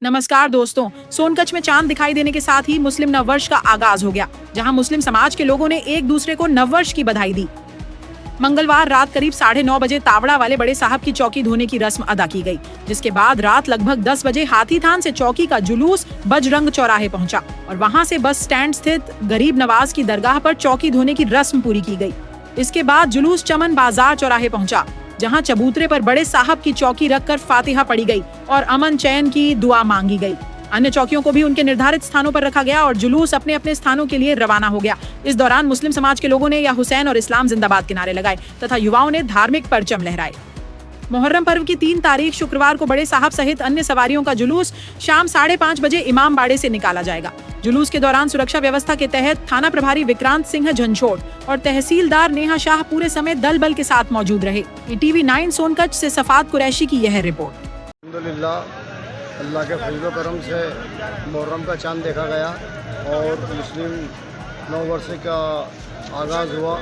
नमस्कार दोस्तों, सोनकच्छ में चांद दिखाई देने के साथ ही मुस्लिम नववर्ष का आगाज हो गया, जहां मुस्लिम समाज के लोगों ने एक दूसरे को नववर्ष की बधाई दी। मंगलवार रात करीब 9:30 बजे तावड़ा वाले बड़े साहब की चौकी धोने की रस्म अदा की गई, जिसके बाद रात लगभग 10 बजे हाथीथान से चौकी का जुलूस बजरंग चौराहे पहुंचा और वहां से बस स्टैंड स्थित गरीब नवाज की दरगाह पर चौकी धोने की रस्म पूरी की गई। इसके बाद जुलूस चमन बाजार चौराहे पहुंचा, जहां चबूतरे पर बड़े साहब की चौकी रखकर फातिहा पढ़ी गई और अमन चैन की दुआ मांगी गई। अन्य चौकियों को भी उनके निर्धारित स्थानों पर रखा गया और जुलूस अपने अपने स्थानों के लिए रवाना हो गया। इस दौरान मुस्लिम समाज के लोगों ने या हुसैन और इस्लाम जिंदाबाद के नारे लगाए तथा युवाओं ने धार्मिक परचम लहराए। मुहर्रम पर्व की 3 तारीख शुक्रवार को बड़े साहब सहित अन्य सवारियों का जुलूस शाम 5:30 बजे इमाम बाड़े से निकाला जाएगा। जुलूस के दौरान सुरक्षा व्यवस्था के तहत थाना प्रभारी विक्रांत सिंह झंझोट और तहसीलदार नेहा शाह पूरे समय दल बल के साथ मौजूद रहे। टीवी 9 सोनकच्छ से सफात कुरैशी की यह रिपोर्ट। अल्हम्दुलिल्लाह, अल्लाह के फजल करम से मुहर्रम का चांद देखा गया और मुस्लिम नव वर्ष का आगाज़ हुआ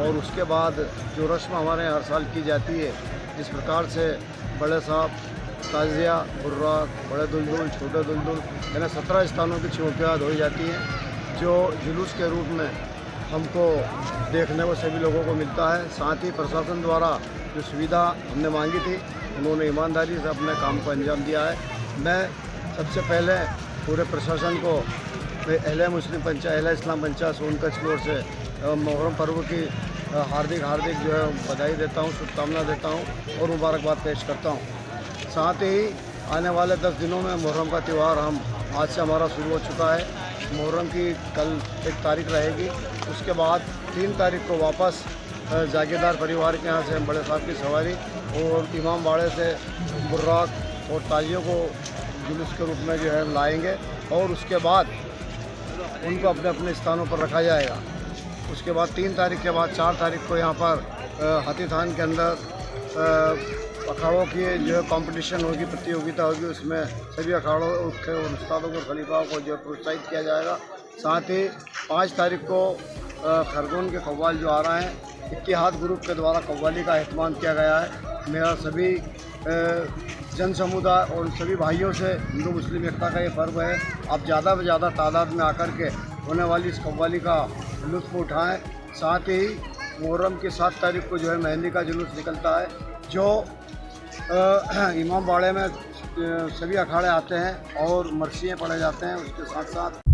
और उसके बाद जो रस्म हमारे हर साल की जाती है, जिस प्रकार से बड़े साहब, ताज़िया, बुर्राक, बड़े दुलदुल, छोटे दुलदुल यानी 17 स्थानों की चौकियाँ धोई जाती हैं, जो जुलूस के रूप में हमको देखने को सभी लोगों को मिलता है। साथ ही प्रशासन द्वारा जो सुविधा हमने मांगी थी, उन्होंने ईमानदारी से अपने काम को अंजाम दिया है। मैं सबसे पहले पूरे प्रशासन को अहले मुस्लिम पंचायत, अहले इस्लाम पंचायत सोनकच्छ की ओर से मुहर्रम पर्व की हार्दिक जो है बधाई देता हूँ, शुभकामना देता हूँ और मुबारकबाद पेश करता हूँ। साथ ही आने वाले 10 दिनों में मुहर्रम का त्यौहार आज से हमारा शुरू हो चुका है। मुहर्रम की कल 1 तारीख रहेगी, उसके बाद 3 तारीख को वापस जागीरदार परिवार के यहाँ से हम बड़े साहब की सवारी और इमाम बाड़े से बुर्राक और ताजियों को जुलूस के रूप में जो है लाएंगे और उसके बाद उनको अपने अपने स्थानों पर रखा जाएगा। उसके बाद 3 तारीख के बाद 4 तारीख को यहाँ पर हाथीथान के अंदर अखाड़ों की जो है कंपटीशन होगी, प्रतियोगिता होगी। उसमें सभी अखाड़ों और उस्तादों को, खलीफाओं को जो प्रोत्साहित किया जाएगा। साथ ही 5 तारीख को खरगोन के कव्वाल जो आ रहे हैं, इत्तिहाद ग्रुप के द्वारा कव्वाली का एहतमाम किया गया है। मेरा सभी जन समुदाय और सभी भाइयों से हिंदू मुस्लिम एकता का ये पर्व है, आप ज़्यादा से ज़्यादा तादाद में आकर के होने वाली इस कव्वाली का लुत्फ़ उठाएं। साथ ही मुहर्रम की 7 तारीख को जो है मेहंदी का जुलूस निकलता है, जो इमाम बाड़े में सभी अखाड़े आते हैं और मरसियाँ पढ़े जाते हैं। उसके साथ साथ